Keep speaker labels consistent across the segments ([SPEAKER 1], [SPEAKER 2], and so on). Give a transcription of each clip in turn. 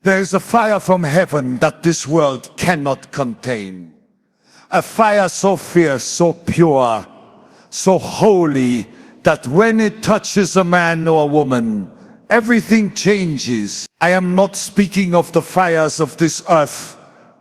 [SPEAKER 1] There is a fire from heaven that this world cannot contain. A fire so fierce, so pure, so holy, that when it touches a man or a woman, everything changes. I am not speaking of the fires of this earth,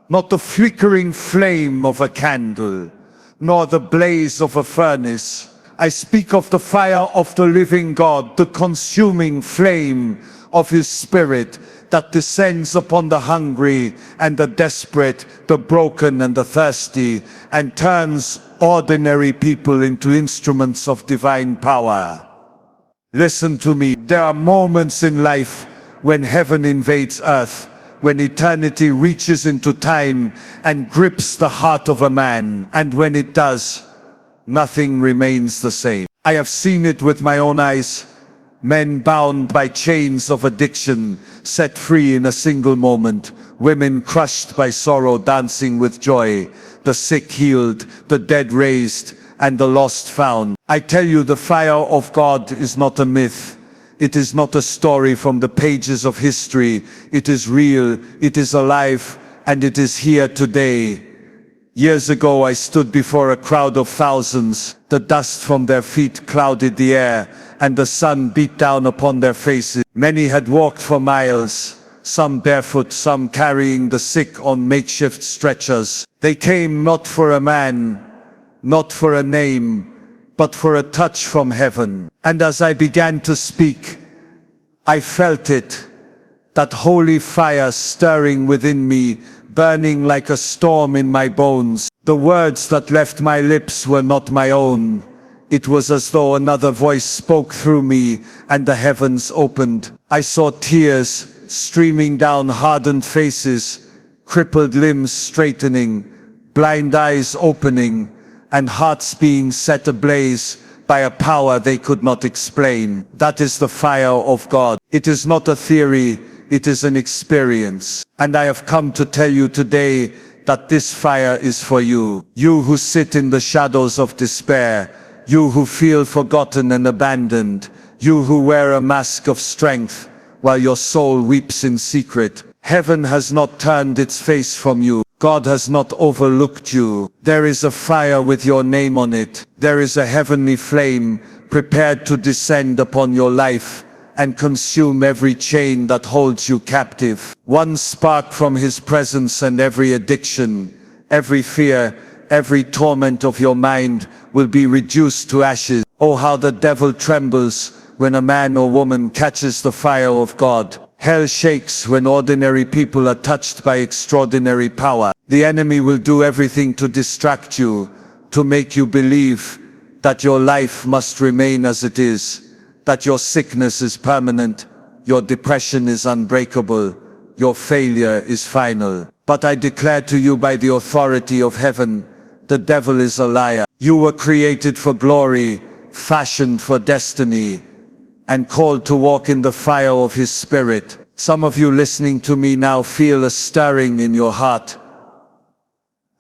[SPEAKER 1] not the flickering flame of a candle, nor the blaze of a furnace. I speak of the fire of the living God, the consuming flame of His Spirit that descends upon the hungry and the desperate, the broken and the thirsty, and turns ordinary people into instruments of divine power. Listen to me. There are moments in life when heaven invades earth, when eternity reaches into time and grips the heart of a man, and when it does, nothing remains the same. I have seen it with my own eyes. Men bound by chains of addiction, set free in a single moment. Women crushed by sorrow, dancing with joy. The sick healed, the dead raised, and the lost found. I tell you, the fire of God is not a myth. It is not a story from the pages of history. It is real, it is alive, and it is here today. Years ago I stood before a crowd of thousands. The dust from their feet clouded the air, and the sun beat down upon their faces. Many had walked for miles, some barefoot, some carrying the sick on makeshift stretchers. They came not for a man, not for a name, but for a touch from heaven. And as I began to speak, I felt it, that holy fire stirring within me, burning like a storm in my bones. The words that left my lips were not my own. It was as though another voice spoke through me, and the heavens opened. I saw tears streaming down hardened faces, crippled limbs straightening, blind eyes opening, and hearts being set ablaze by a power they could not explain. That is the fire of God. It is not a theory, it is an experience. And I have come to tell you today that this fire is for you. You who sit in the shadows of despair, you who feel forgotten and abandoned, you who wear a mask of strength while your soul weeps in secret. Heaven has not turned its face from you. God has not overlooked you. There is a fire with your name on it. There is a heavenly flame prepared to descend upon your life and consume every chain that holds you captive. One spark from His presence and every addiction, every fear, every torment of your mind will be reduced to ashes. Oh, how the devil trembles when a man or woman catches the fire of God. Hell shakes when ordinary people are touched by extraordinary power. The enemy will do everything to distract you, to make you believe that your life must remain as it is, that your sickness is permanent, your depression is unbreakable, your failure is final. But I declare to you by the authority of heaven, the devil is a liar. You were created for glory, fashioned for destiny, and called to walk in the fire of His Spirit. Some of you listening to me now feel a stirring in your heart,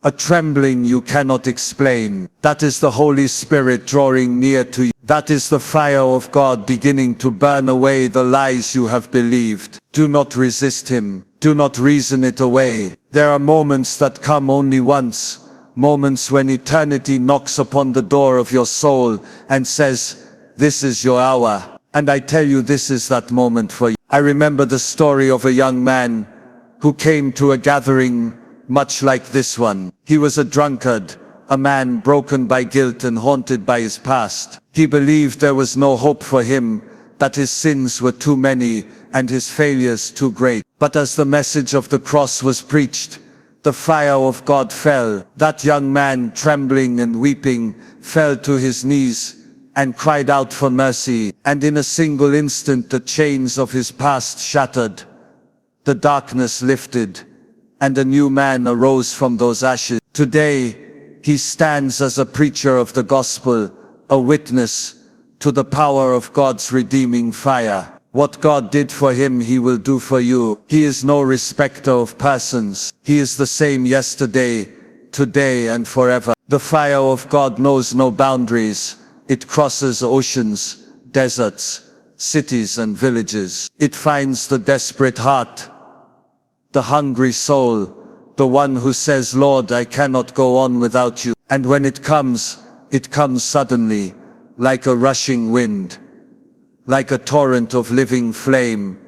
[SPEAKER 1] a trembling you cannot explain. That is the Holy Spirit drawing near to you. That is the fire of God beginning to burn away the lies you have believed. Do not resist Him. Do not reason it away. There are moments that come only once, moments when eternity knocks upon the door of your soul and says, "This is your hour." And I tell you, this is that moment for you. I remember the story of a young man who came to a gathering much like this one. He was a drunkard, a man broken by guilt and haunted by his past. He believed there was no hope for him, that his sins were too many and his failures too great. But as the message of the cross was preached, the fire of God fell. That young man, trembling and weeping, fell to his knees and cried out for mercy. And in a single instant the chains of his past shattered, the darkness lifted, and a new man arose from those ashes. Today, he stands as a preacher of the gospel, a witness to the power of God's redeeming fire. What God did for him, He will do for you. He is no respecter of persons. He is the same yesterday, today, and forever. The fire of God knows no boundaries. It crosses oceans, deserts, cities, and villages. It finds the desperate heart the hungry soul, the one who says, Lord, I cannot go on without you. And when it comes suddenly, like a rushing wind, like a torrent of living flame,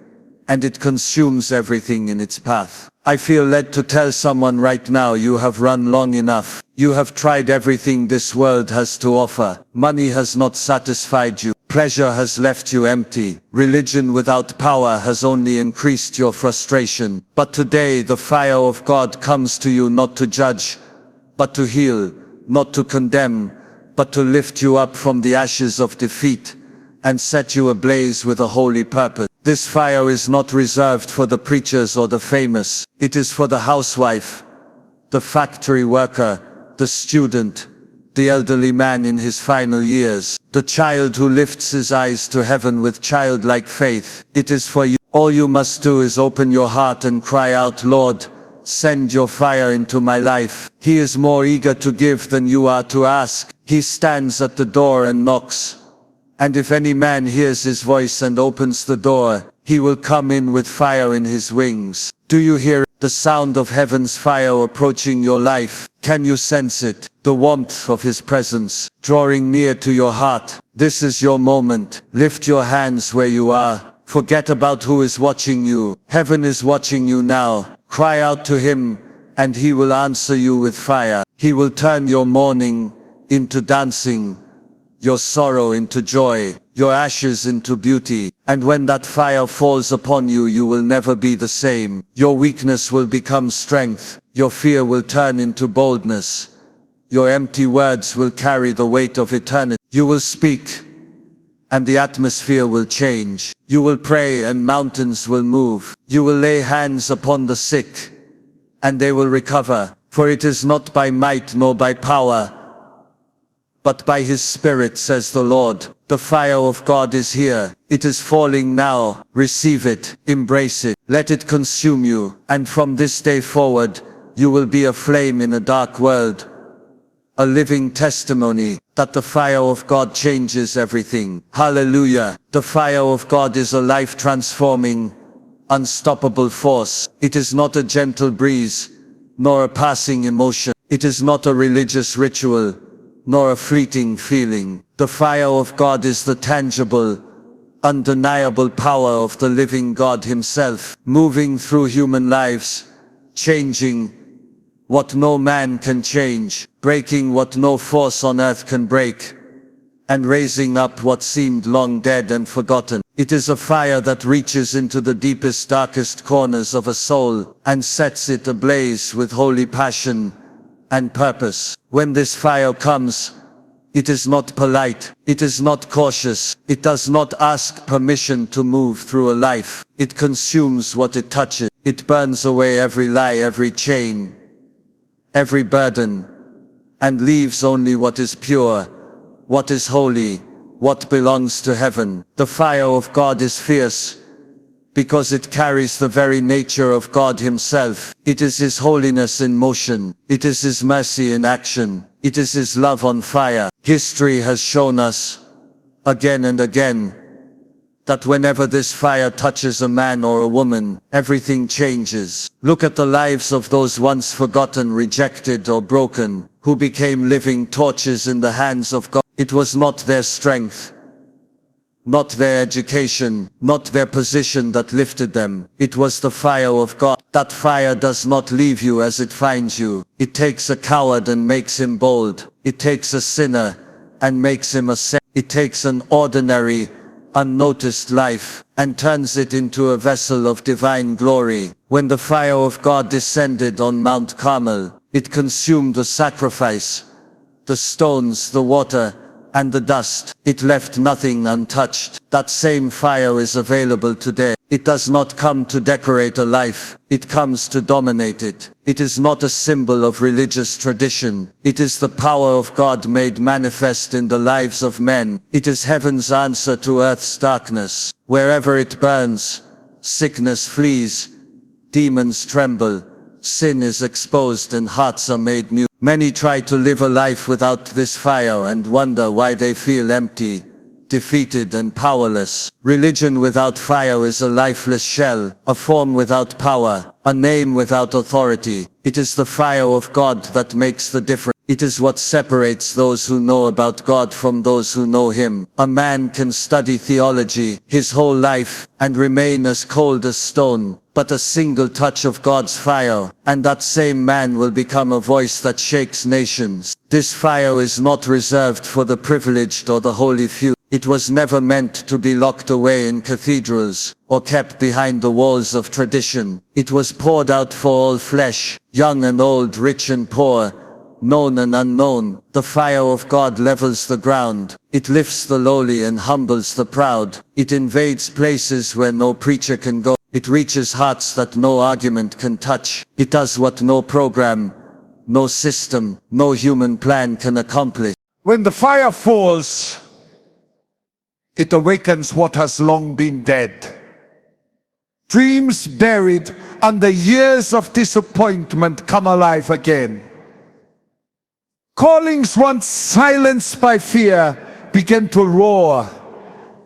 [SPEAKER 1] and it consumes everything in its path. I feel led to tell someone right now, you have run long enough. You have tried everything this world has to offer. Money has not satisfied you. Pleasure has left you empty. Religion without power has only increased your frustration. But today the fire of God comes to you not to judge, but to heal, not to condemn, but to lift you up from the ashes of defeat and set you ablaze with a holy purpose. This fire is not reserved for the preachers or the famous. It is for the housewife, the factory worker, the student, the elderly man in his final years, the child who lifts his eyes to heaven with childlike faith. It is for you. All you must do is open your heart and cry out, Lord, send your fire into my life. He is more eager to give than you are to ask. He stands at the door and knocks. And if any man hears his voice and opens the door, he will come in with fire in his wings. Do you hear the sound of heaven's fire approaching your life? Can you sense it? The warmth of his presence, drawing near to your heart. This is your moment. Lift your hands where you are. Forget about who is watching you. Heaven is watching you now. Cry out to him, and he will answer you with fire. He will turn your mourning into dancing, your sorrow into joy, your ashes into beauty. And when that fire falls upon you, you will never be the same. Your weakness will become strength. Your fear will turn into boldness. Your empty words will carry the weight of eternity. You will speak, and the atmosphere will change. You will pray, and mountains will move. You will lay hands upon the sick, and they will recover. For it is not by might nor by power, but by his Spirit, says the Lord. The fire of God is here. It is falling now. Receive it. Embrace it. Let it consume you. And from this day forward, you will be a flame in a dark world. A living testimony that the fire of God changes everything. Hallelujah. The fire of God is a life-transforming, unstoppable force. It is not a gentle breeze, nor a passing emotion. It is not a religious ritual, nor a fleeting feeling. The fire of God is the tangible, undeniable power of the living God himself, moving through human lives, changing what no man can change, breaking what no force on earth can break, and raising up what seemed long dead and forgotten. It is a fire that reaches into the deepest, darkest corners of a soul, and sets it ablaze with holy passion and purpose. When this fire comes, it is not polite, it is not cautious, it does not ask permission to move through a life. It consumes what it touches. It burns away every lie, every chain, every burden, and leaves only what is pure, what is holy, what belongs to heaven. The fire of God is fierce, because it carries the very nature of God himself. It is his holiness in motion. It is his mercy in action. It is his love on fire. History has shown us, again and again, that whenever this fire touches a man or a woman, everything changes. Look at the lives of those once forgotten, rejected, or broken, who became living torches in the hands of God. It was not their strength, not their education, not their position that lifted them. It was the fire of God. That fire does not leave you as it finds you. It takes a coward and makes him bold. It takes a sinner and makes him a saint. It takes an ordinary, unnoticed life and turns it into a vessel of divine glory. When the fire of God descended on Mount Carmel, it consumed the sacrifice, the stones, the water, and the dust. It left nothing untouched. That same fire is available today. It does not come to decorate a life. It comes to dominate it. It is not a symbol of religious tradition. It is the power of God made manifest in the lives of men. It is heaven's answer to earth's darkness. Wherever it burns, sickness flees, demons tremble, sin is exposed, and hearts are made new. Many try to live a life without this fire and wonder why they feel empty,
[SPEAKER 2] defeated and powerless. Religion without fire is a lifeless shell, a form without power, a name without authority. It is the fire of God that makes the difference. It is what separates those who know about God from those who know Him. A man can study theology his whole life and remain as cold as stone, but a single touch of God's fire, and that same man will become a voice that shakes nations. This fire is not reserved for the privileged or the holy few. It was never meant to be locked away in cathedrals, or kept behind the walls of tradition. It was poured out for all flesh, young and old, rich and poor, known and unknown. The fire of God levels the ground. It lifts the lowly and humbles the proud. It invades places where no preacher can go. It reaches hearts that no argument can touch. It does what no program, no system, no human plan can accomplish.
[SPEAKER 1] When the fire falls, it awakens what has long been dead. Dreams buried under years of disappointment come alive again. Callings once silenced by fear begin to roar.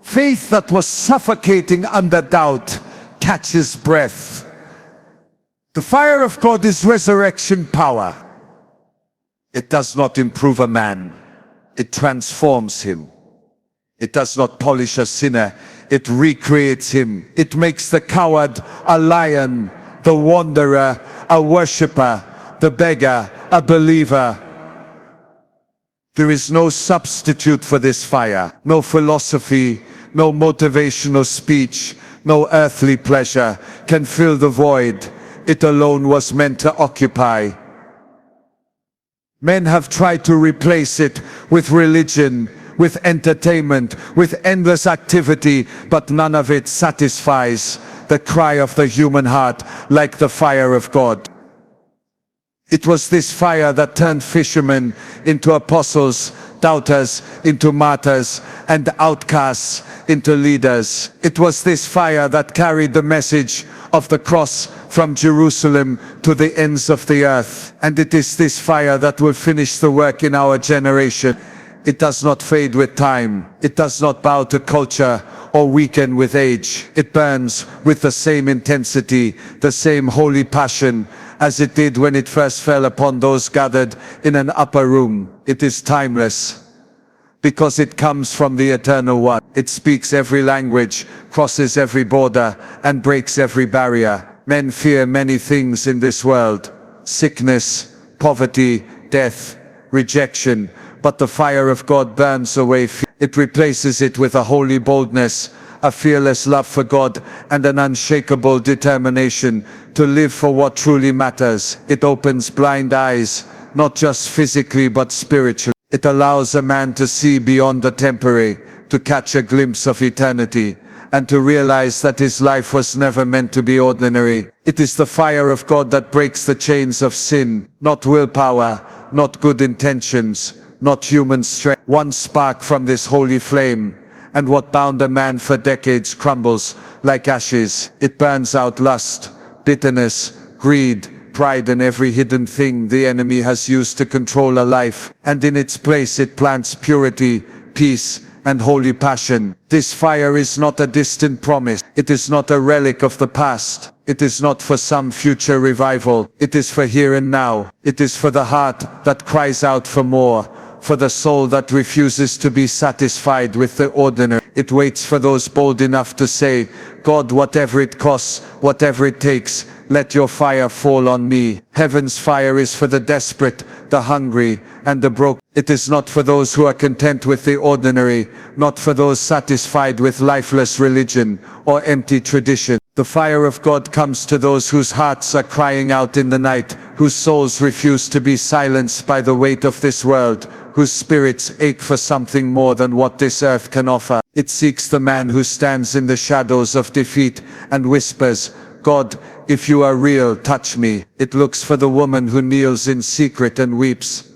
[SPEAKER 1] Faith that was suffocating under doubt catches breath. The fire of God is resurrection power. It does not improve a man, it transforms him. It does not polish a sinner, it recreates him. It makes the coward a lion, the wanderer a worshipper, the beggar a believer. There is no substitute for this fire. No philosophy, no motivational speech, no earthly pleasure can fill the void it alone was meant to occupy. Men have tried to replace it with religion, with entertainment, with endless activity, but none of it satisfies the cry of the human heart like the fire of God. It was this fire that turned fishermen into apostles, doubters into martyrs, and outcasts into leaders. It was this fire that carried the message of the cross from Jerusalem to the ends of the earth. And it is this fire that will finish the work in our generation. It does not fade with time. It does not bow to culture or weaken with age. It burns with the same intensity, the same holy passion as it did when it first fell upon those gathered in an upper room. It is timeless because it comes from the Eternal One. It speaks every language, crosses every border, and breaks every barrier. Men fear many things in this world: sickness, poverty, death, rejection. But the fire of God burns away fear. It replaces it with a holy boldness, a fearless love for God, and an unshakable determination to live for what truly matters. It opens blind eyes, not just physically but spiritually. It allows a man to see beyond the temporary, to catch a glimpse of eternity, and to realize that his life was never meant to be ordinary. It is the fire of God that breaks the chains of sin, not willpower, not good intentions, not human strength. One spark from this holy flame, and what bound a man for decades crumbles like ashes. It burns out lust, bitterness, greed, pride, and every hidden thing the enemy has used to control a life, and in its place it plants purity, peace, and holy passion. This fire is not a distant promise. It is not a relic of the past. It is not for some future revival. It is for here and now. It is for the heart that cries out for more, for the soul that refuses to be satisfied with the ordinary. It waits for those bold enough to say, God, whatever it costs, whatever it takes, let your fire fall on me. Heaven's fire is for the desperate, the hungry, and the broken. It is not for those who are content with the ordinary, not for those satisfied with lifeless religion or empty tradition. The fire of God comes to those whose hearts are crying out in the night, whose souls refuse to be silenced by the weight of this world, whose spirits ache for something more than what this earth can offer. It seeks the man who stands in the shadows of defeat and whispers, God, if you are real, touch me. It looks for the woman who kneels in secret and weeps,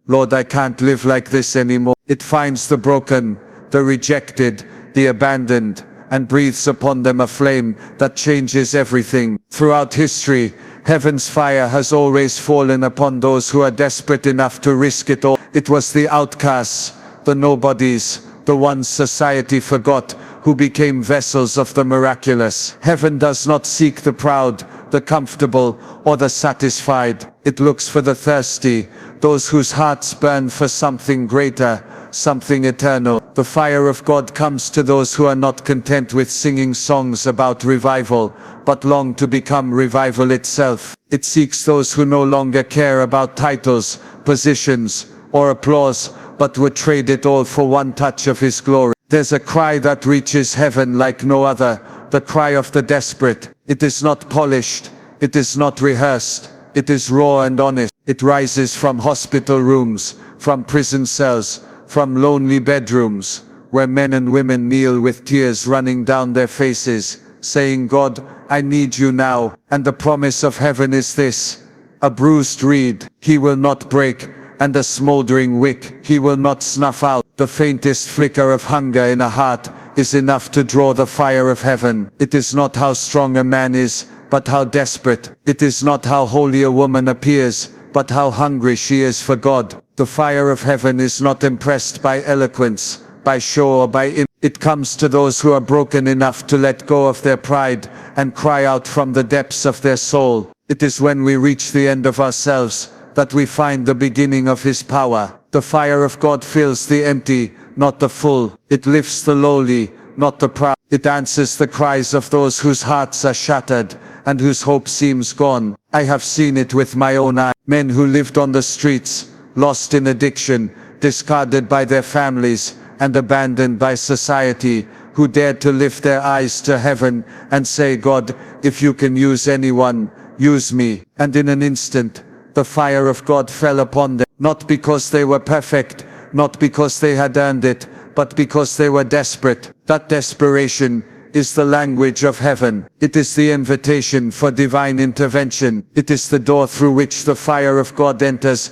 [SPEAKER 1] Lord, I can't live like this anymore. It finds the broken, the rejected, the abandoned, and breathes upon them a flame that changes everything. Throughout history, heaven's fire has always fallen upon those who are desperate enough to risk it all. It was the outcasts, the nobodies, the ones society forgot, who became vessels of the miraculous. Heaven does not seek the proud, the comfortable, or the satisfied. It looks for the thirsty, those whose hearts burn for something greater, something eternal. The fire of God comes to those who are not content with singing songs about revival, but long to become revival itself. It seeks those who no longer care about titles, positions, or applause, but would trade it all for one touch of His glory. There's a cry that reaches heaven like no other, the cry of the desperate. It is not polished, it is not rehearsed, it is raw and honest. It rises from hospital rooms, from prison cells, from lonely bedrooms, where men and women kneel with tears running down their faces, saying, God, I need you now. And the promise of heaven is this: a bruised reed He will not break, and a smoldering wick He will not snuff out. The faintest flicker of hunger in a heart is enough to draw the fire of heaven. It is not how strong a man is, but how desperate. It is not how holy a woman appears, but how hungry she is for God. The fire of heaven is not impressed by eloquence, by show, or by it comes to those who are broken enough to let go of their pride and cry out from the depths of their soul. It is when we reach the end of ourselves that we find the beginning of His power. The fire of God fills the empty, not the full. It lifts the lowly, not the proud. It answers the cries of those whose hearts are shattered and whose hope seems gone. I have seen it with my own eyes. Men who lived on the streets, lost in addiction, discarded by their families, and abandoned by society, who dared to lift their eyes to heaven and say, God, if you can use anyone, use me. And in an instant, the fire of God fell upon them, not because they were perfect, not because they had earned it, but because they were desperate. That desperation is the language of heaven. It is the invitation for divine intervention. It is the door through which the fire of God enters.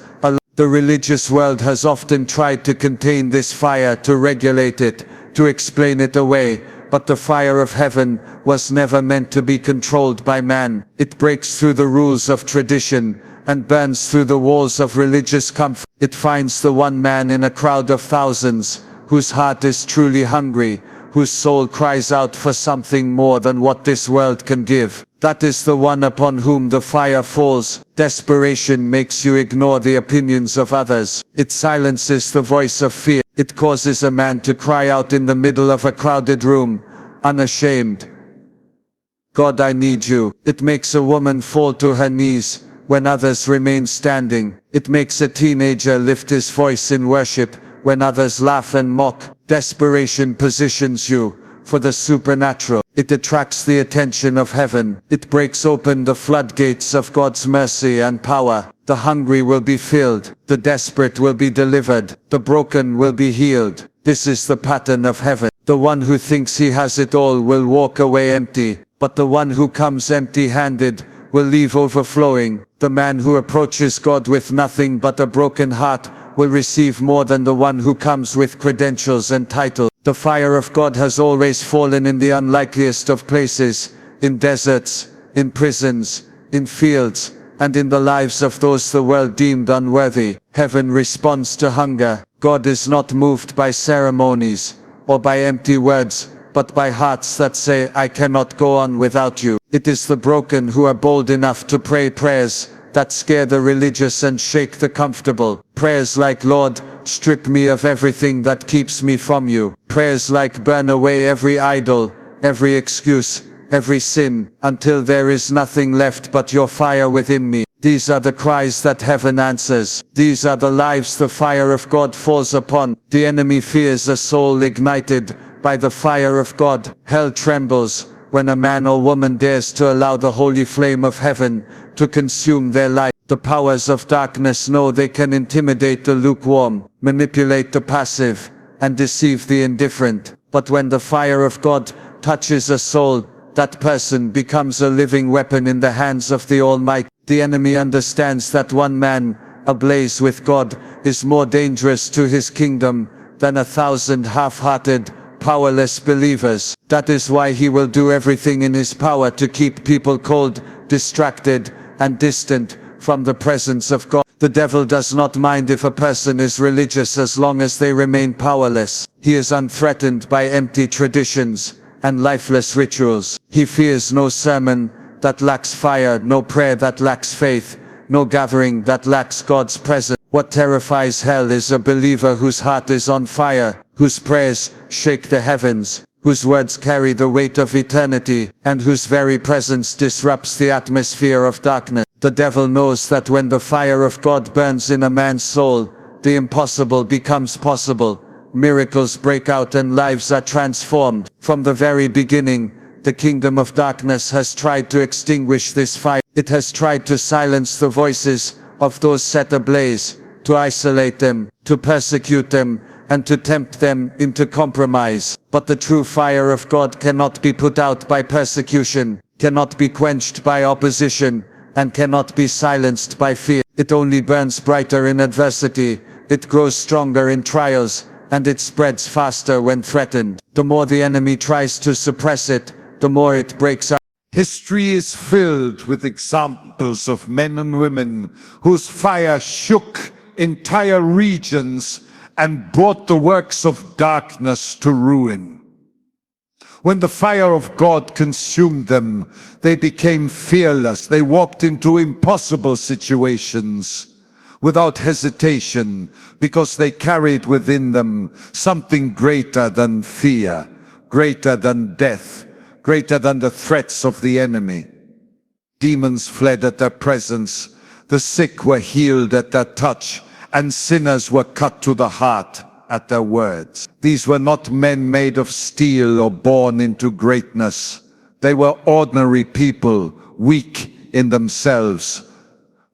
[SPEAKER 1] The religious world has often tried to contain this fire, to regulate it, to explain it away, but the fire of heaven was never meant to be controlled by man. It breaks through the rules of tradition and burns through the walls of religious comfort. It finds the one man in a crowd of thousands, whose heart is truly hungry, whose soul cries out for something more than what this world can give. That is the one upon whom the fire falls. Desperation makes you ignore the opinions of others. It silences the voice of fear. It causes a man to cry out in the middle of a crowded room, unashamed, God, I need you. It makes a woman fall to her knees when others remain standing. It makes a teenager lift his voice in worship when others laugh and mock. Desperation positions you for the supernatural. It attracts the attention of heaven. It breaks open the floodgates of God's mercy and power. The hungry will be filled. The desperate will be delivered. The broken will be healed. This is the pattern of heaven. The one who thinks he has it all will walk away empty, but the one who comes empty-handed will leave overflowing. The man who approaches God with nothing but a broken heart will receive more than the one who comes with credentials and titles. The fire of God has always fallen in the unlikeliest of places, in deserts, in prisons, in fields, and in the lives of those the world deemed unworthy. Heaven responds to hunger. God is not moved by ceremonies or by empty words, but by hearts that say, I cannot go on without you. It is the broken who are bold enough to pray prayers that scare the religious and shake the comfortable. Prayers like, Lord, strip me of everything that keeps me from you. Prayers like, burn away every idol, every excuse, every sin, until there is nothing left but your fire within me. These are the cries that heaven answers. These are the lives the fire of God falls upon. The enemy fears a soul ignited by the fire of God. Hell trembles when a man or woman dares to allow the holy flame of heaven to consume their life. The powers of darkness know they can intimidate the lukewarm, manipulate the passive, and deceive the indifferent. But when the fire of God touches a soul, that person becomes a living weapon in the hands of the Almighty. The enemy understands that one man, ablaze with God, is more dangerous to his kingdom than 1,000 half-hearted, powerless believers. That is why he will do everything in his power to keep people cold, distracted, and distant from the presence of God.
[SPEAKER 2] The devil does not mind if a person is religious as long as they remain powerless. He is unthreatened by empty traditions and lifeless rituals. He fears no sermon that lacks fire, no prayer that lacks faith, no gathering that lacks God's presence. What terrifies hell is a believer whose heart is on fire, whose prayers shake the heavens, whose words carry the weight of eternity, and whose very presence disrupts the atmosphere of darkness. The devil knows that when the fire of God burns in a man's soul, the impossible becomes possible. Miracles break out and lives are transformed. From the very beginning, the kingdom of darkness has tried to extinguish this fire. It has tried to silence the voices of those set ablaze, to isolate them, to persecute them, and to tempt them into compromise. But the true fire of God cannot be put out by persecution, cannot be quenched by opposition, and cannot be silenced by fear. It only burns brighter in adversity, it grows stronger in trials, and it spreads faster when threatened. The more the enemy tries to suppress it, the more it breaks out.
[SPEAKER 1] History is filled with examples of men and women whose fire shook entire regions and brought the works of darkness to ruin. When the fire of God consumed them, they became fearless. They walked into impossible situations without hesitation, because they carried within them something greater than fear, greater than death, greater than the threats of the enemy. Demons fled at their presence, the sick were healed at their touch, and sinners were cut to the heart at their words. These were not men made of steel or born into greatness. They were ordinary people, weak in themselves,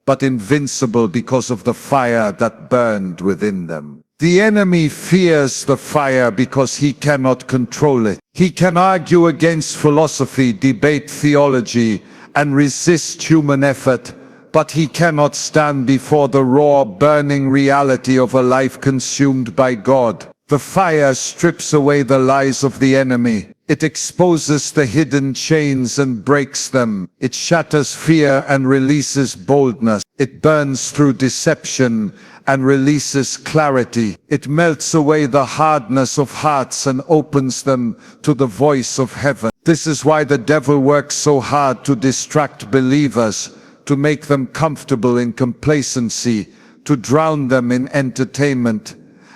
[SPEAKER 1] but invincible because of the fire that burned within them. The enemy fears the fire because he cannot control it. He can argue against philosophy, debate theology, and resist human effort, but he cannot stand before the raw, burning reality of a life consumed by God. The fire strips away the lies of the enemy. It exposes the hidden chains and breaks them. It shatters fear and releases boldness. It burns through deception and releases clarity. It melts away the hardness of hearts and opens them to the voice of heaven. This is why the devil works so hard to distract believers, to make them comfortable in complacency, to drown them in entertainment,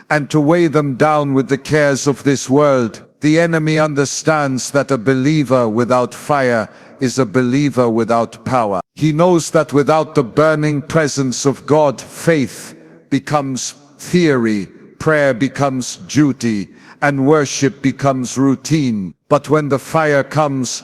[SPEAKER 1] and to weigh them down with the cares of this world. The enemy understands that a believer without fire is a believer without power. He knows that without the burning presence of God, faith becomes theory, prayer becomes duty, and worship becomes routine. But when the fire comes,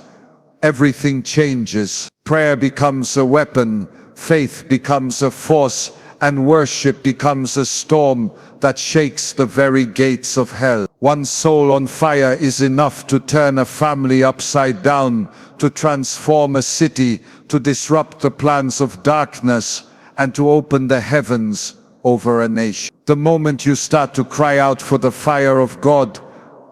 [SPEAKER 1] everything changes. Prayer becomes a weapon, faith becomes a force, and worship becomes a storm that shakes the very gates of hell. One soul on fire is enough to turn a family upside down, to transform a city, to disrupt the plans of darkness, and to open the heavens over a nation. The moment you start to cry out for the fire of God,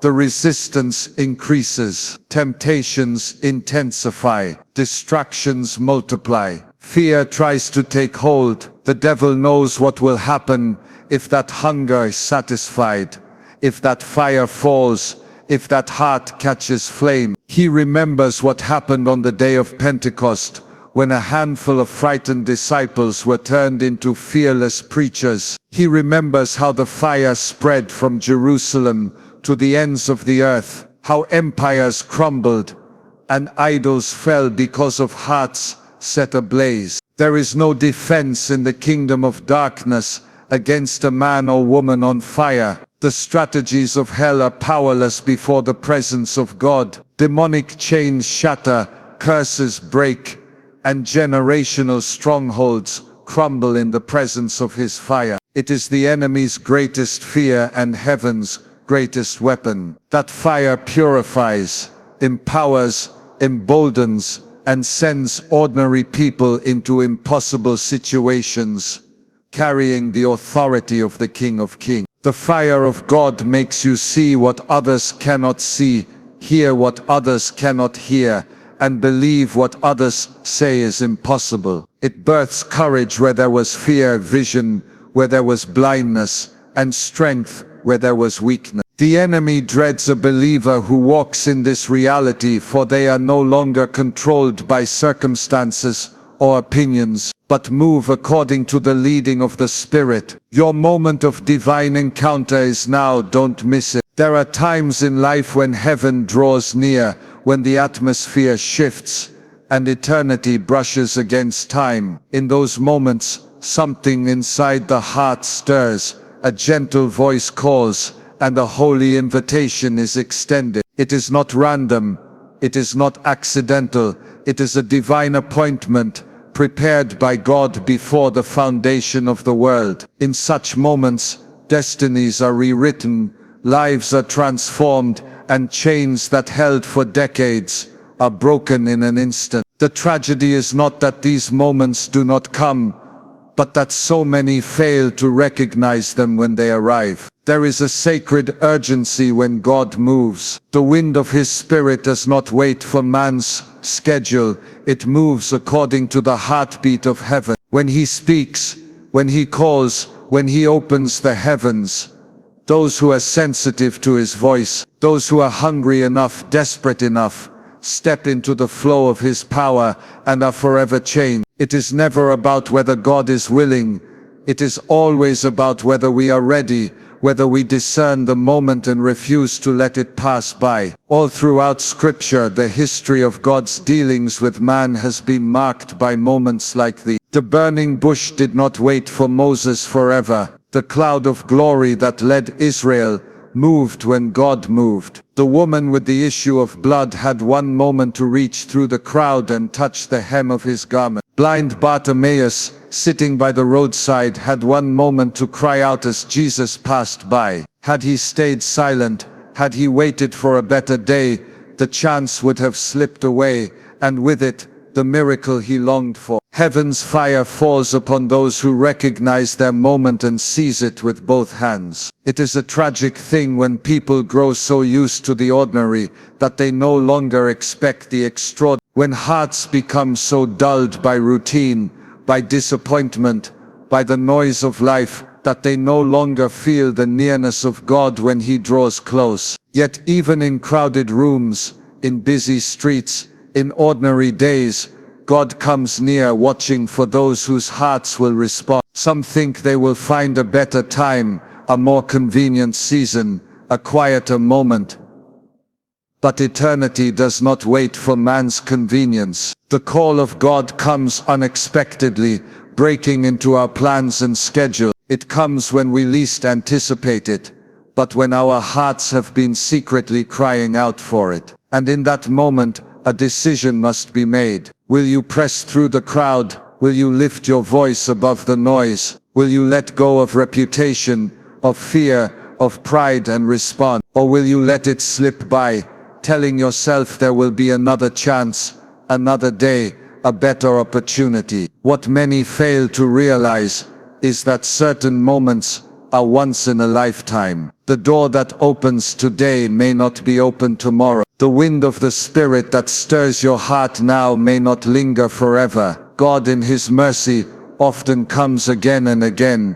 [SPEAKER 1] the resistance increases, temptations intensify, distractions multiply. Fear tries to take hold. The devil knows what will happen if that hunger is satisfied, if that fire falls, if that heart catches flame. He remembers what happened on the day of Pentecost, when a handful of frightened disciples were turned into fearless preachers. He remembers how the fire spread from Jerusalem to the ends of the earth, how empires crumbled and idols fell because of hearts set ablaze. There is no defense in the kingdom of darkness against a man or woman on fire. The strategies of hell are powerless before the presence of God. Demonic chains shatter, curses break, and generational strongholds crumble in the presence of his fire. It is the enemy's greatest fear and heaven's greatest weapon. That fire purifies, empowers, emboldens, and sends ordinary people into impossible situations, carrying the authority of the King of Kings. The fire of God makes you see what others cannot see, hear what others cannot hear, and believe what others say is impossible. It births courage where there was fear, vision where there was blindness, and strength where there was weakness. The enemy dreads a believer who walks in this reality, for they are no longer controlled by circumstances or opinions, but move according to the leading of the Spirit. Your moment of divine encounter is now, don't miss it. There are times in life when heaven draws near, when the atmosphere shifts, and eternity brushes against time. In those moments, something inside the heart stirs, a gentle voice calls, and a holy invitation is extended. It is not random, it is not accidental, it is a divine appointment, prepared by God before the foundation of the world. In such moments, destinies are rewritten, lives are transformed, and chains that held for decades are broken in an instant. The tragedy is not that these moments do not come, but that so many fail to recognize them when they arrive. There is a sacred urgency when God moves. The wind of His Spirit does not wait for man's schedule, it moves according to the heartbeat of heaven. When He speaks, when He calls, when He opens the heavens, those who are sensitive to His voice, those who are hungry enough, desperate enough, step into the flow of His power and are forever changed. It is never about whether God is willing, it is always about whether we are ready, whether we discern the moment and refuse to let it pass by. All throughout Scripture, the history of God's dealings with man has been marked by moments like these. The burning bush did not wait for Moses forever. The cloud of glory that led Israel moved when God moved. The woman with the issue of blood had one moment to reach through the crowd and touch the hem of His garment. Blind Bartimaeus, sitting by the roadside, had one moment to cry out as Jesus passed by. Had he stayed silent, had he waited for a better day, the chance would have slipped away, and with it, the miracle he longed for. Heaven's fire falls upon those who recognize their moment and seize it with both hands. It is a tragic thing when people grow so used to the ordinary that they no longer expect the extraordinary. When hearts become so dulled by routine, by disappointment, by the noise of life, that they no longer feel the nearness of God when He draws close. Yet even in crowded rooms, in busy streets, in ordinary days, God comes near, watching for those whose hearts will respond. Some think they will find a better time, a more convenient season, a quieter moment. But eternity does not wait for man's convenience. The call of God comes unexpectedly, breaking into our plans and schedule. It comes when we least anticipate it, but when our hearts have been secretly crying out for it. And in that moment, a decision must be made. Will you press through the crowd? Will you lift your voice above the noise? Will you let go of reputation, of fear, of pride and respond? Or will you let it slip by, telling yourself there will be another chance, another day, a better opportunity? What many fail to realize is that certain moments are once in a lifetime. The door that opens today may not be open tomorrow. The wind of the Spirit that stirs your heart now may not linger forever. God in His mercy often comes again and again,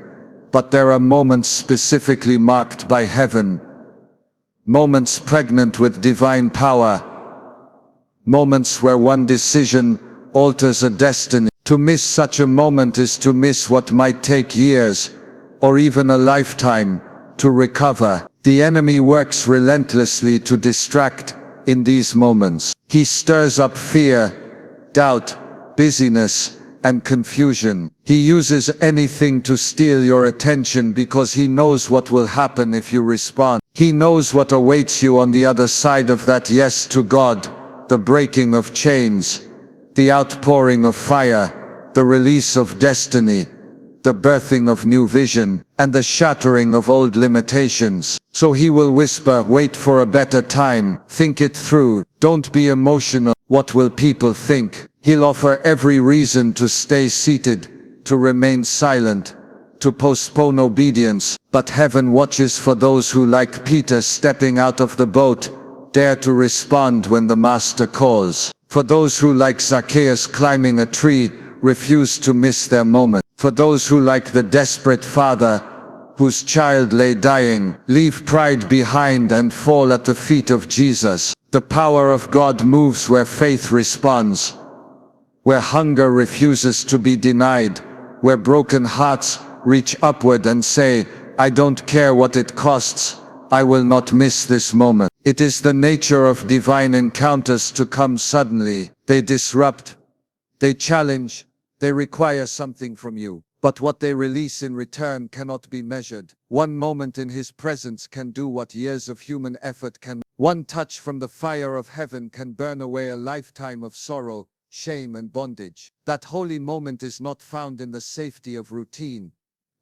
[SPEAKER 1] but there are moments specifically marked by heaven. Moments pregnant with divine power. Moments where one decision alters a destiny. To miss such a moment is to miss what might take years, or even a lifetime, to recover. The enemy works relentlessly to distract in these moments. He stirs up fear, doubt, busyness, and confusion. He uses anything to steal your attention because he knows what will happen if you respond. He knows what awaits you on the other side of that yes to God, the breaking of chains, the outpouring of fire, the release of destiny, the birthing of new vision, and the shattering of old limitations. So he will whisper, wait for a better time, think it through, don't be emotional, what will people think? He'll offer every reason to stay seated, to remain silent, to postpone obedience, but heaven watches for those who, like Peter stepping out of the boat, dare to respond when the Master calls.
[SPEAKER 2] For those who, like Zacchaeus climbing a tree, refuse to miss their moment. For those who, like the desperate father whose child lay dying, leave pride behind and fall at the feet of Jesus. The power of God moves where faith responds, where hunger refuses to be denied, where broken hearts reach upward and say, I don't care what it costs, I will not miss this moment. It is the nature of divine encounters to come suddenly. They disrupt, they challenge, they require something from you. But what they release in return cannot be measured. One moment in His presence can do what years of human effort can. One touch from the fire of heaven can burn away a lifetime of sorrow, shame and bondage. That holy moment is not found in the safety of routine,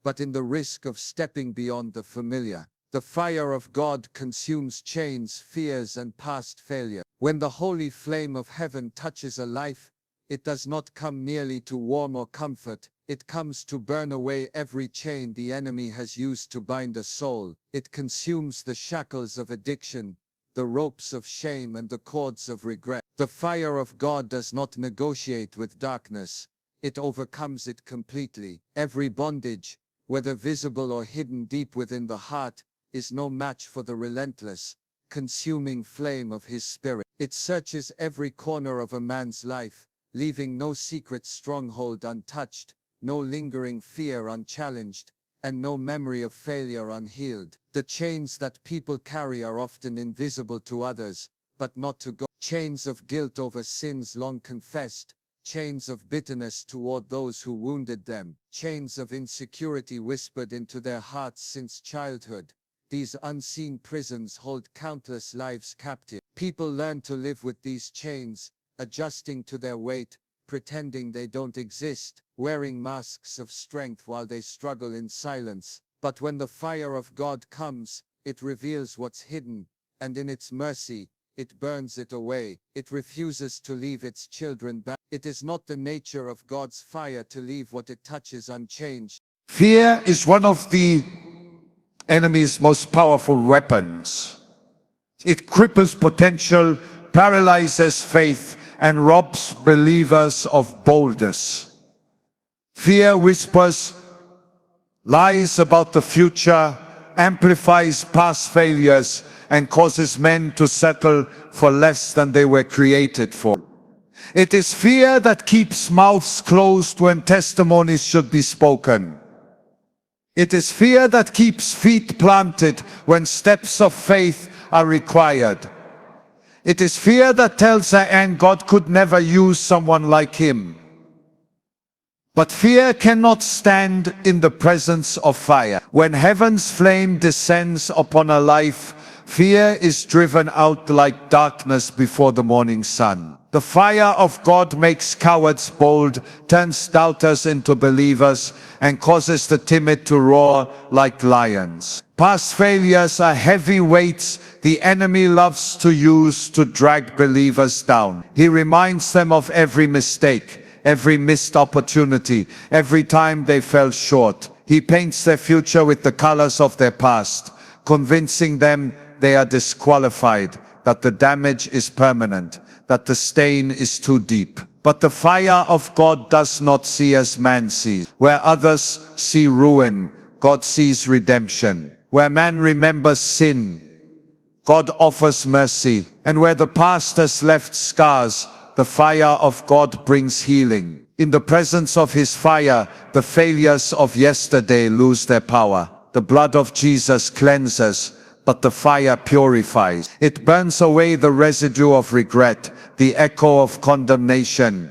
[SPEAKER 2] but in the risk of stepping beyond the familiar. The fire of God consumes chains, fears and past failure. When the holy flame of heaven touches a life, it does not come merely to warm or comfort. It comes to burn away every chain the enemy has used to bind a soul. It consumes the shackles of addiction, the ropes of shame and the cords of regret. The fire of God does not negotiate with darkness. It overcomes it completely. Every bondage, whether visible or hidden deep within the heart, is no match for the relentless, consuming flame of His Spirit. It searches every corner of a man's life, leaving no secret stronghold untouched, no lingering fear unchallenged, and no memory of failure unhealed. The chains that people carry are often invisible to others, but not to God. Chains of guilt over sins long confessed, chains of bitterness toward those who wounded them, chains of insecurity whispered into their hearts since childhood. These unseen prisons hold countless lives captive. People learn to live with these chains, adjusting to their weight, pretending they don't exist, wearing masks of strength while they struggle in silence. But when the fire of God comes, it reveals what's hidden, and in its mercy, it burns it away. It refuses to leave its children back. It is not the nature of God's fire to leave what it touches unchanged.
[SPEAKER 1] Fear is one of the enemy's most powerful weapons. It cripples potential, paralyzes faith, and robs believers of boldness. Fear whispers lies about the future, amplifies past failures, and causes men to settle for less than they were created for. It is fear that keeps mouths closed when testimonies should be spoken. It is fear that keeps feet planted when steps of faith are required. It is fear that tells and God could never use someone like him. But fear cannot stand in the presence of fire. When heaven's flame descends upon a life, fear is driven out like darkness before the morning sun. The fire of God makes cowards bold, turns doubters into believers, and causes the timid to roar like lions. Past failures are heavy weights the enemy loves to use to drag believers down. He reminds them of every mistake, every missed opportunity, every time they fell short. He paints their future with the colors of their past, convincing them they are disqualified, that the damage is permanent, that the stain is too deep. But the fire of God does not see as man sees. Where others see ruin, God sees redemption. Where man remembers sin, God offers mercy. And where the past has left scars, the fire of God brings healing. In the presence of His fire, the failures of yesterday lose their power. The blood of Jesus cleanses, but the fire purifies. It burns away the residue of regret, the echo of condemnation,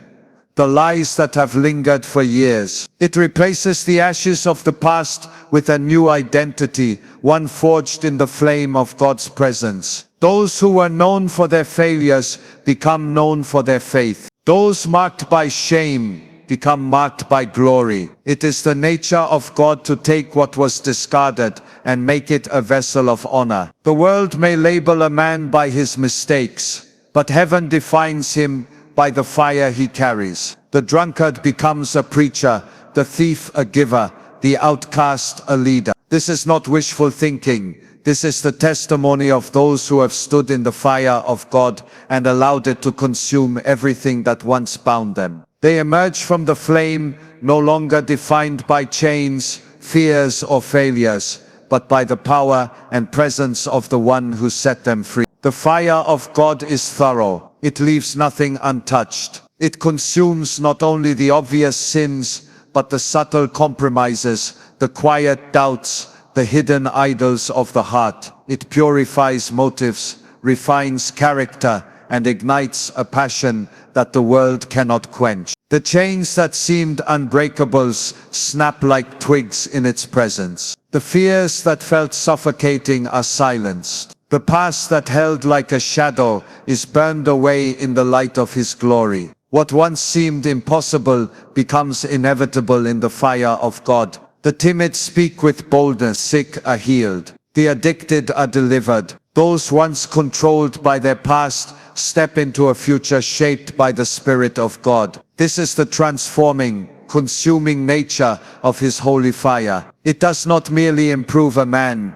[SPEAKER 1] the lies that have lingered for years. It replaces the ashes of the past with a new identity, one forged in the flame of God's presence. Those who were known for their failures become known for their faith. Those marked by shame become marked by glory. It is the nature of God to take what was discarded and make it a vessel of honor. The world may label a man by his mistakes, but heaven defines him by the fire he carries. The drunkard becomes a preacher, the thief a giver, the outcast a leader. This is not wishful thinking. This is the testimony of those who have stood in the fire of God and allowed it to consume everything that once bound them. They emerge from the flame, no longer defined by chains, fears, or failures, but by the power and presence of the one who set them free. The fire of God is thorough. It leaves nothing untouched. It consumes not only the obvious sins, but the subtle compromises, the quiet doubts, the hidden idols of the heart. It purifies motives, refines character, and ignites a passion that the world cannot quench. The chains that seemed unbreakable snap like twigs in its presence. The fears that felt suffocating are silenced. The past that held like a shadow is burned away in the light of His glory. What once seemed impossible becomes inevitable in the fire of God. The timid speak with boldness, sick are healed. The addicted are delivered. Those once controlled by their past step into a future shaped by the Spirit of God. This is the transforming, consuming nature of His holy fire. It does not merely improve a man,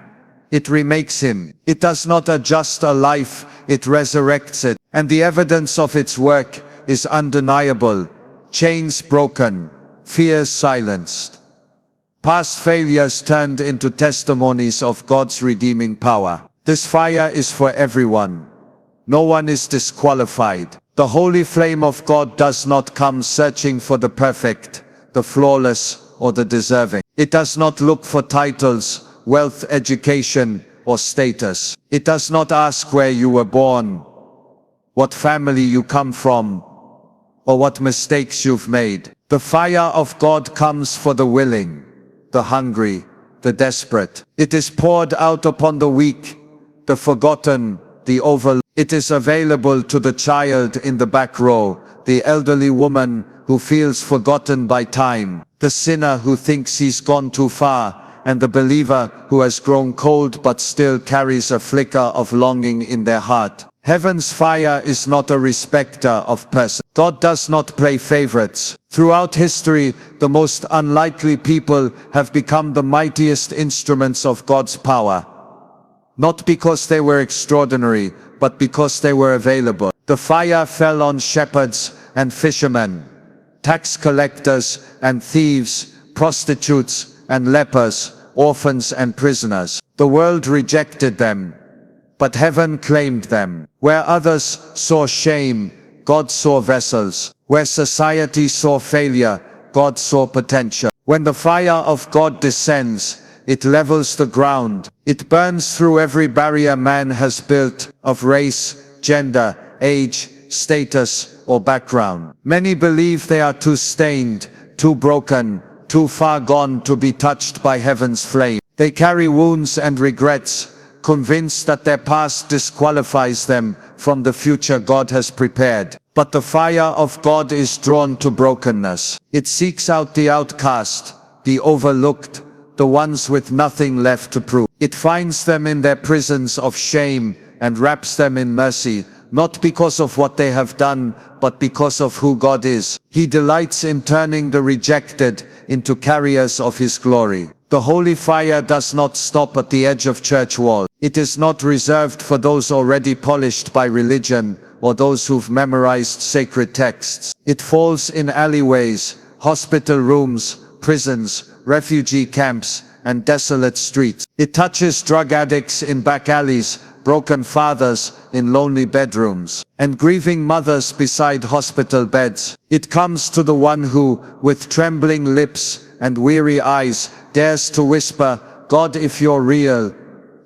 [SPEAKER 1] it remakes him. It does not adjust a life, it resurrects it. And the evidence of its work is undeniable. Chains broken, fears silenced. Past failures turned into testimonies of God's redeeming power. This fire is for everyone. No one is disqualified. The holy flame of God does not come searching for the perfect, the flawless, or the deserving. It does not look for titles, wealth, education, or status. It does not ask where you were born, what family you come from, or what mistakes you've made. The fire of God comes for the willing, the hungry, the desperate. It is poured out upon the weak, the forgotten, the overlooked. It is available to the child in the back row, the elderly woman who feels forgotten by time, the sinner who thinks he's gone too far, and the believer who has grown cold but still carries a flicker of longing in their heart. Heaven's fire is not a respecter of persons. God does not play favorites. Throughout history, the most unlikely people have become the mightiest instruments of God's power. Not because they were extraordinary, but because they were available. The fire fell on shepherds and fishermen, tax collectors and thieves, prostitutes and lepers, orphans and prisoners. The world rejected them, but heaven claimed them. Where others saw shame, God saw vessels. Where society saw failure, God saw potential. When the fire of God descends, it levels the ground. It burns through every barrier man has built, of race, gender, age, status, or background. Many believe they are too stained, too broken, too far gone to be touched by heaven's flame. They carry wounds and regrets, convinced that their past disqualifies them from the future God has prepared. But the fire of God is drawn to brokenness. It seeks out the outcast, the overlooked, the ones with nothing left to prove. It finds them in their prisons of shame and wraps them in mercy, not because of what they have done, but because of who God is. He delights in turning the rejected into carriers of His glory. The holy fire does not stop at the edge of church walls. It is not reserved for those already polished by religion or those who've memorized sacred texts. It falls in alleyways, hospital rooms, prisons, refugee camps, and desolate streets. It touches drug addicts in back alleys, broken fathers in lonely bedrooms, and grieving mothers beside hospital beds. It comes to the one who, with trembling lips and weary eyes, dares to whisper, "God, if you're real,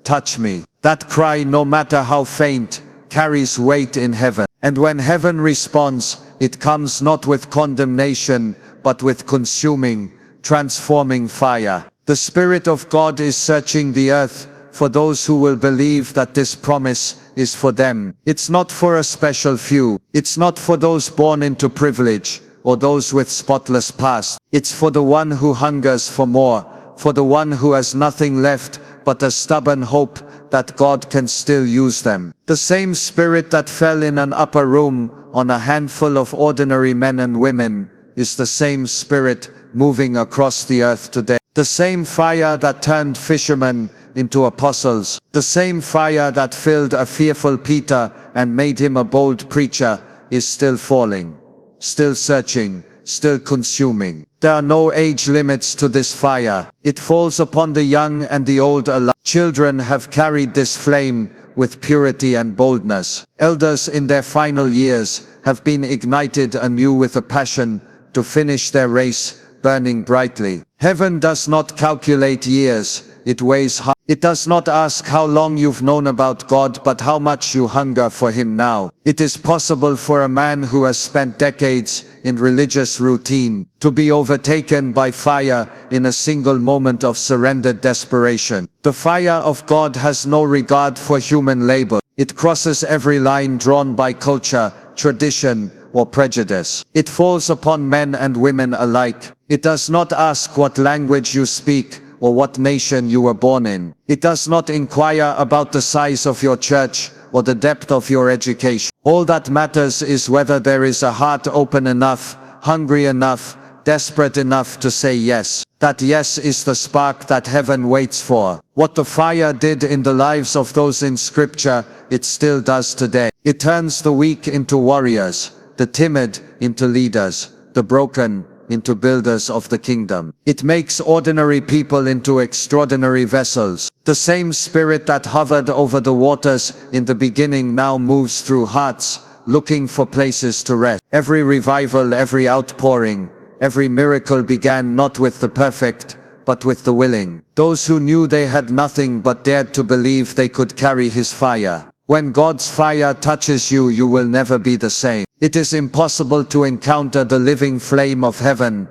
[SPEAKER 1] touch me." That cry, no matter how faint, carries weight in heaven. And when heaven responds, it comes not with condemnation, but with consuming, transforming fire. The Spirit of God is searching the earth for those who will believe that this promise is for them. It's not for a special few. It's not for those born into privilege or those with spotless past. It's for the one who hungers for more, for the one who has nothing left but a stubborn hope that God can still use them. The same Spirit that fell in an upper room on a handful of ordinary men and women is the same Spirit moving across the earth today.
[SPEAKER 2] The same fire that turned fishermen into apostles, the same fire that filled a fearful Peter and made him a bold preacher, is still falling, still searching, still consuming. There are no age limits to this fire. It falls upon the young and the old alike. Children have carried this flame with purity and boldness. Elders in their final years have been ignited anew with a passion to finish their race, burning brightly. Heaven does not calculate years, it weighs high. It does not ask how long you've known about God, but how much you hunger for Him now. It is possible for a man who has spent decades in religious routine to be overtaken by fire in a single moment of surrendered desperation. The fire of God has no regard for human labor. It crosses every line drawn by culture, tradition, or prejudice. It falls upon men and women alike. It does not ask what language you speak or what nation you were born in. It does not inquire about the size of your church or the depth of your education. All that matters is whether there is a heart open enough, hungry enough, desperate enough to say yes. That yes is the spark that heaven waits for. What the fire did in the lives of those in Scripture, it still does today. It turns the weak into warriors, the timid into leaders, the broken into builders of the kingdom. It makes ordinary people into extraordinary vessels. The same spirit that hovered over the waters in the beginning now moves through hearts, looking for places to rest. Every revival, every outpouring, every miracle began not with the perfect, but with the willing. Those who knew they had nothing but dared to believe they could carry His fire. When God's fire touches you, you will never be the same. It is impossible to encounter the living flame of heaven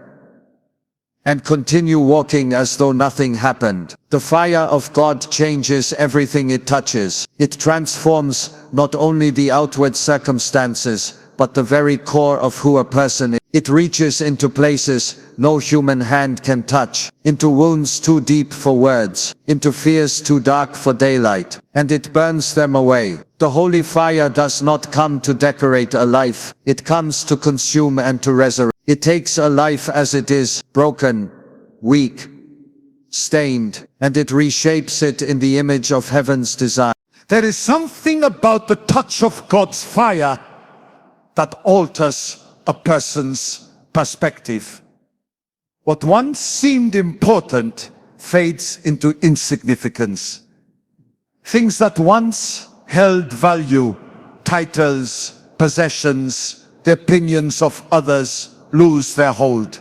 [SPEAKER 2] and continue walking as though nothing happened. The fire of God changes everything it touches. It transforms not only the outward circumstances, but the very core of who a person is. It reaches into places no human hand can touch, into wounds too deep for words, into fears too dark for daylight, and it burns them away. The holy fire does not come to decorate a life, it comes to consume and to resurrect. It takes a life as it is, broken, weak, stained, and it reshapes it in the image of heaven's design.
[SPEAKER 1] There is something about the touch of God's fire that alters a person's perspective. What once seemed important fades into insignificance. Things that once held value, titles, possessions, the opinions of others, lose their hold.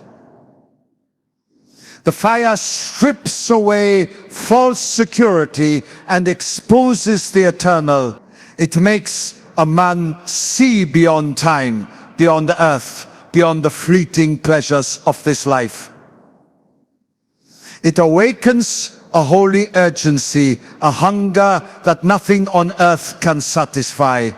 [SPEAKER 1] The fire strips away false security and exposes the eternal. It makes a man see beyond time, beyond the earth, beyond the fleeting pleasures of this life. It awakens a holy urgency, a hunger that nothing on earth can satisfy.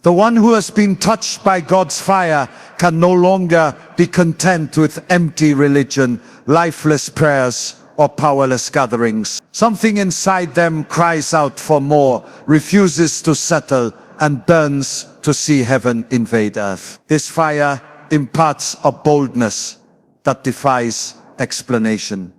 [SPEAKER 1] The one who has been touched by God's fire can no longer be content with empty religion, lifeless prayers, or powerless gatherings. Something inside them cries out for more, refuses to settle, and burns to see heaven invade earth. This fire imparts a boldness that defies explanation.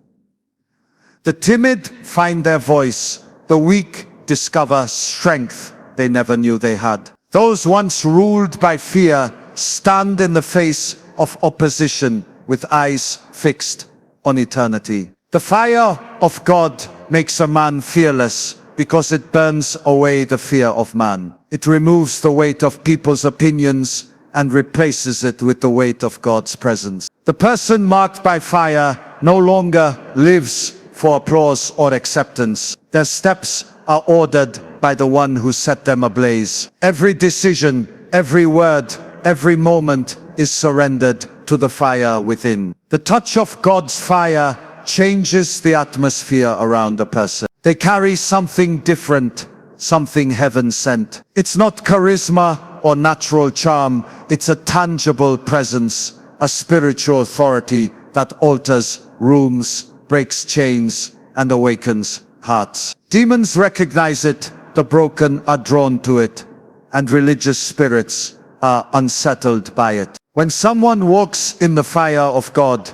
[SPEAKER 1] The timid find their voice, the weak discover strength they never knew they had. Those once ruled by fear stand in the face of opposition with eyes fixed on eternity. The fire of God makes a man fearless because it burns away the fear of man. It removes the weight of people's opinions and replaces it with the weight of God's presence. The person marked by fire no longer lives for applause or acceptance. Their steps are ordered by the one who set them ablaze. Every decision, every word, every moment is surrendered to the fire within. The touch of God's fire changes the atmosphere around a person. They carry something different, something heaven sent. It's not charisma or natural charm, it's a tangible presence, a spiritual authority that alters rooms, breaks chains, and awakens hearts. Demons recognize it, the broken are drawn to it, and religious spirits are unsettled by it. When someone walks in the fire of God,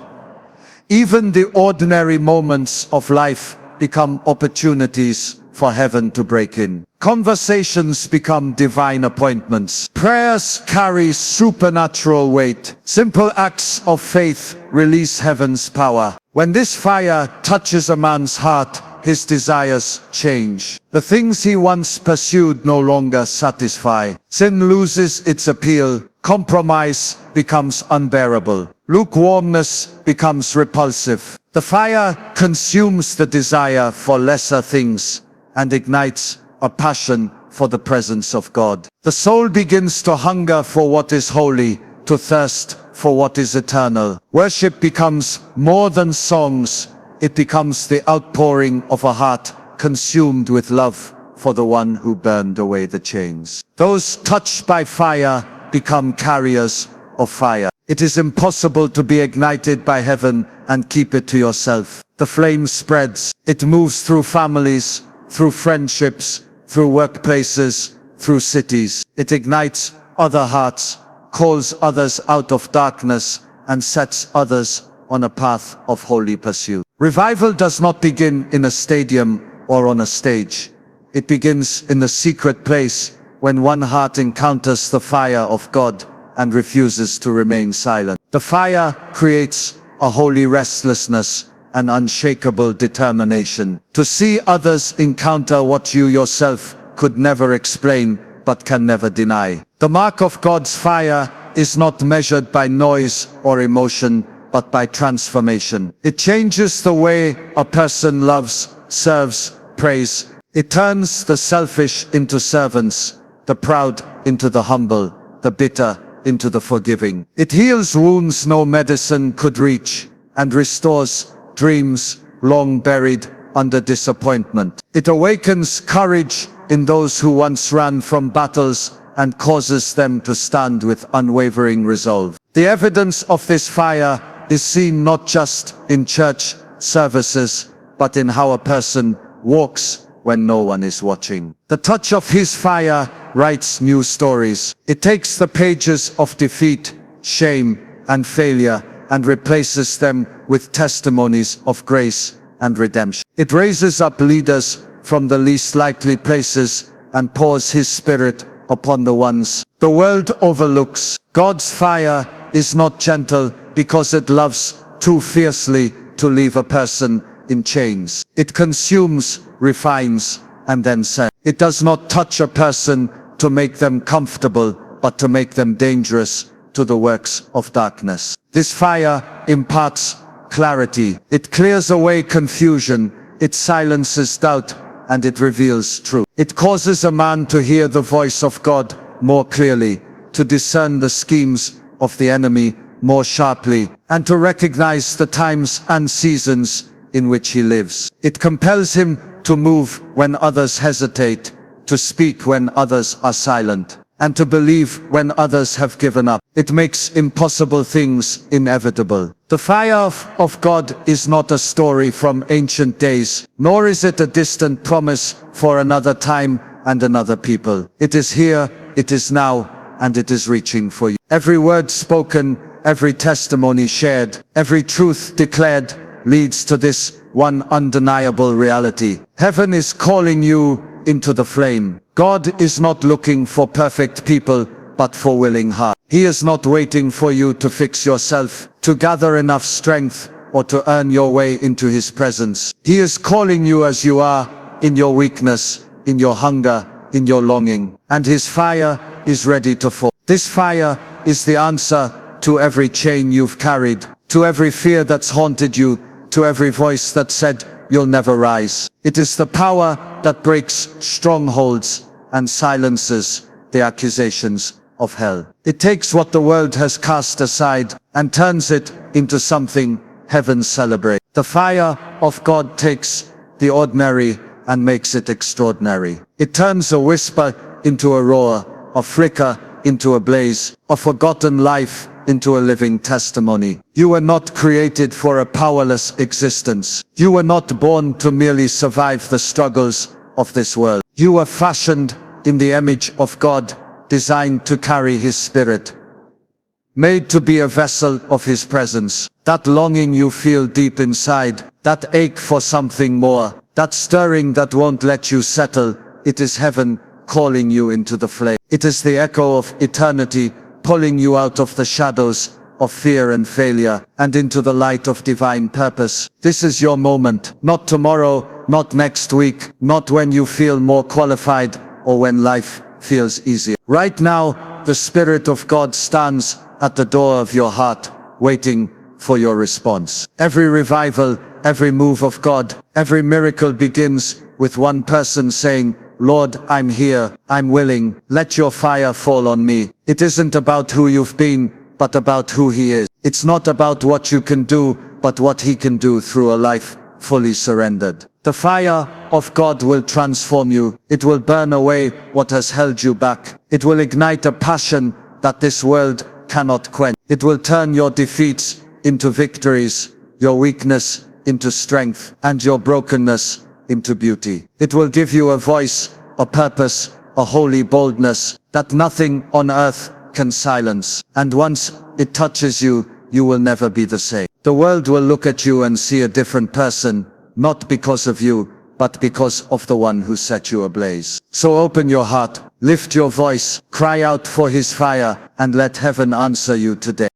[SPEAKER 1] Even the ordinary moments of life become opportunities for heaven to break in. Conversations become divine appointments. Prayers carry supernatural weight. Simple acts of faith release heaven's power. When this fire touches a man's heart, his desires change. The things he once pursued no longer satisfy. Sin loses its appeal. Compromise becomes unbearable. Lukewarmness becomes repulsive. The fire consumes the desire for lesser things and ignites a passion for the presence of God. The soul begins to hunger for what is holy, to thirst for what is eternal. Worship becomes more than songs. It becomes the outpouring of a heart consumed with love for the one who burned away the chains. Those touched by fire become carriers of fire. It is impossible to be ignited by heaven and keep it to yourself. The flame spreads. It moves through families, through friendships, through workplaces, through cities. It ignites other hearts, calls others out of darkness, and sets others on a path of holy pursuit. Revival does not begin in a stadium or on a stage. It begins in the secret place when one heart encounters the fire of God and refuses to remain silent. The fire creates a holy restlessness, an unshakable determination to see others encounter what you yourself could never explain but can never deny. The mark of God's fire is not measured by noise or emotion, but by transformation. It changes the way a person loves, serves, prays. It turns the selfish into servants, the proud into the humble, the bitter into the forgiving. It heals wounds no medicine could reach, and restores dreams long buried under disappointment. It awakens courage in those who once ran from battles and causes them to stand with unwavering resolve. The evidence of this fire is seen not just in church services, but in how a person walks when no one is watching. The touch of his fire writes new stories. It takes the pages of defeat, shame, and failure and replaces them with testimonies of grace and redemption. It raises up leaders from the least likely places and pours his spirit upon the ones the world overlooks. God's fire is not gentle because it loves too fiercely to leave a person in chains. It consumes, refines, and then sends. It does not touch a person to make them comfortable, but to make them dangerous to the works of darkness. This fire imparts clarity. It clears away confusion. It silences doubt, and it reveals truth. It causes a man to hear the voice of God more clearly, to discern the schemes of the enemy more sharply, and to recognize the times and seasons in which he lives. It compels him to move when others hesitate, to speak when others are silent, and to believe when others have given up. It makes impossible things inevitable. The fire of God is not a story from ancient days, nor is it a distant promise for another time and another people. It is here, it is now, and it is reaching for you. Every word spoken, every testimony shared, every truth declared leads to this one undeniable reality. Heaven is calling you into the flame. God is not looking for perfect people, but for willing hearts. He is not waiting for you to fix yourself, to gather enough strength, or to earn your way into His presence. He is calling you as you are, in your weakness, in your hunger, in your longing. And His fire is ready to fall. This fire is the answer to every chain you've carried, to every fear that's haunted you, to every voice that said, you'll never rise. It is the power that breaks strongholds and silences the accusations of hell. It takes what the world has cast aside and turns it into something heaven celebrates. The fire of God takes the ordinary and makes it extraordinary. It turns a whisper into a roar, a flicker into a blaze, a forgotten life into a living testimony. You were not created for a powerless existence. You were not born to merely survive the struggles of this world. You were fashioned in the image of God, designed to carry His Spirit
[SPEAKER 2] made to be a vessel of His presence. That longing you feel deep inside, that ache for something more, that stirring that won't let you settle, it is heaven calling you into the flame. It is the echo of eternity pulling you out of the shadows of fear and failure and into the light of divine purpose. This is your moment, not tomorrow, not next week, not when you feel more qualified or when life feels easier. Right now, the Spirit of God stands at the door of your heart, waiting for your response. Every revival, every move of God, every miracle begins with one person saying, Lord, I'm here, I'm willing, let your fire fall on me. It isn't about who you've been, but about who He is. It's not about what you can do, but what He can do through a life fully surrendered. The fire of God will transform you. It will burn away what has held you back. It will ignite a passion that this world cannot quench. It will turn your defeats into victories, your weakness into strength, and your brokenness into beauty. It will give you a voice, a purpose, a holy boldness that nothing on earth can silence. And once it touches you, you will never be the same. The world will look at you and see a different person, not because of you, but because of the one who set you ablaze. So open your heart, lift your voice, cry out for His fire, and let heaven answer you today.